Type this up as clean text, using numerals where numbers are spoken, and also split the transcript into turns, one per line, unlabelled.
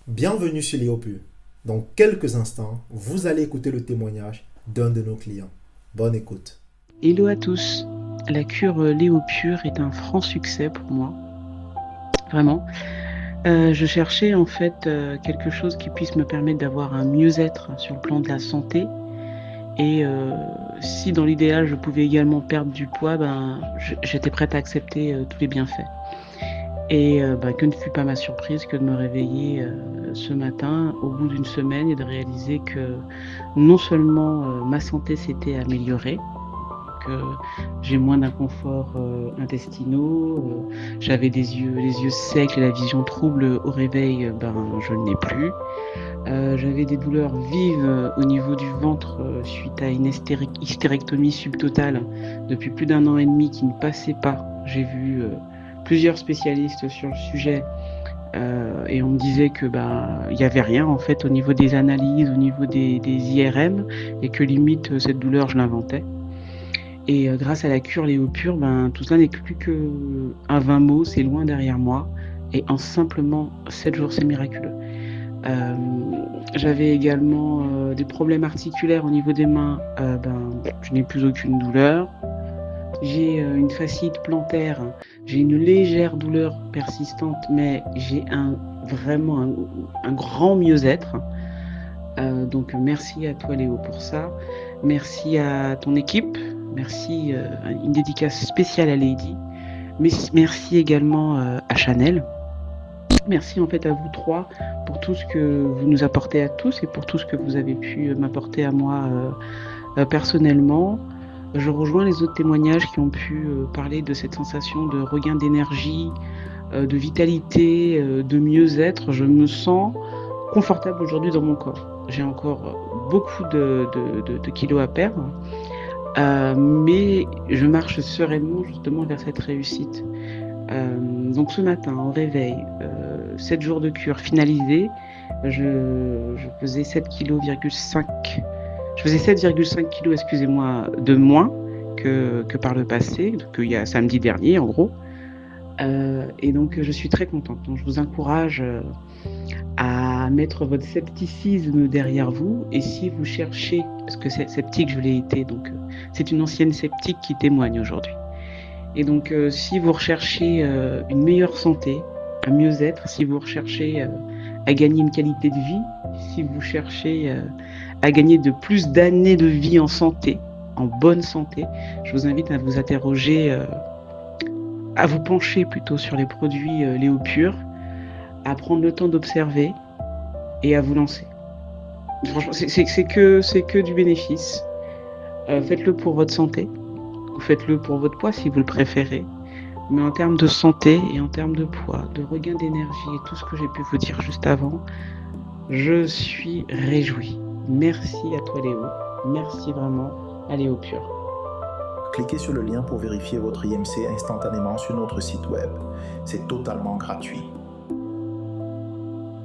Bienvenue chez Léo Pur. Dans quelques instants, vous allez écouter le témoignage d'un de nos clients. Bonne écoute.
Hello à tous. La cure Léo Pur est un franc succès pour moi, vraiment. Je cherchais en fait quelque chose qui puisse me permettre d'avoir un mieux-être sur le plan de la santé. Et si dans l'idéal je pouvais également perdre du poids, j'étais prête à accepter tous les bienfaits. Et que ne fut pas ma surprise que de me réveiller ce matin au bout d'une semaine et de réaliser que non seulement ma santé s'était améliorée, que j'ai moins d'inconfort intestinaux, j'avais les yeux secs et la vision trouble au réveil, je ne l'ai plus. J'avais des douleurs vives au niveau du ventre suite à une hystérectomie subtotale depuis plus d'un an et demi qui ne passait pas. J'ai vu plusieurs spécialistes sur le sujet et on me disait que il y avait rien en fait au niveau des analyses, au niveau des IRM et que limite cette douleur je l'inventais. Et grâce à la cure Léo Pur, tout ça n'est plus qu'un 20 mots, c'est loin derrière moi. Et en simplement 7 jours, c'est miraculeux. Euh, J'avais également des problèmes articulaires au niveau des mains. Je n'ai plus aucune douleur. J'ai une fasciite plantaire. J'ai une légère douleur persistante, mais j'ai vraiment un grand mieux-être. Donc merci à toi Léo pour ça. Merci à ton équipe. Merci, une dédicace spéciale à Lady. Mais merci également à Chanel. Merci en fait à vous trois pour tout ce que vous nous apportez à tous et pour tout ce que vous avez pu m'apporter à moi personnellement. Je rejoins les autres témoignages qui ont pu parler de cette sensation de regain d'énergie, de vitalité, de mieux-être. Je me sens confortable aujourd'hui dans mon corps. J'ai encore beaucoup de kilos à perdre, mais je marche sereinement justement vers cette réussite. Donc ce matin, au réveil, 7 jours de cure finalisés, je faisais 7,5 kg. Je faisais 7,5 kg, excusez-moi, de moins que par le passé, qu'il y a samedi dernier en gros. Et donc je suis très contente. Donc je vous encourage à mettre votre scepticisme derrière vous. Et si vous cherchez, parce que sceptique je l'ai été, donc c'est une ancienne sceptique qui témoigne aujourd'hui. Et donc si vous recherchez une meilleure santé, un mieux-être, si vous recherchez à gagner une qualité de vie, si vous cherchez à gagner de plus d'années de vie en santé, en bonne santé, je vous invite à vous interroger, à vous pencher plutôt sur les produits Léo Pur, à prendre le temps d'observer et à vous lancer. Franchement, c'est que du bénéfice. Faites-le pour votre santé, ou faites-le pour votre poids si vous le préférez. Mais en termes de santé et en termes de poids, de regain d'énergie et tout ce que j'ai pu vous dire juste avant, je suis réjoui. Merci à toi Léo. Merci vraiment à Léo Pur.
Cliquez sur le lien pour vérifier votre IMC instantanément sur notre site web. C'est totalement gratuit.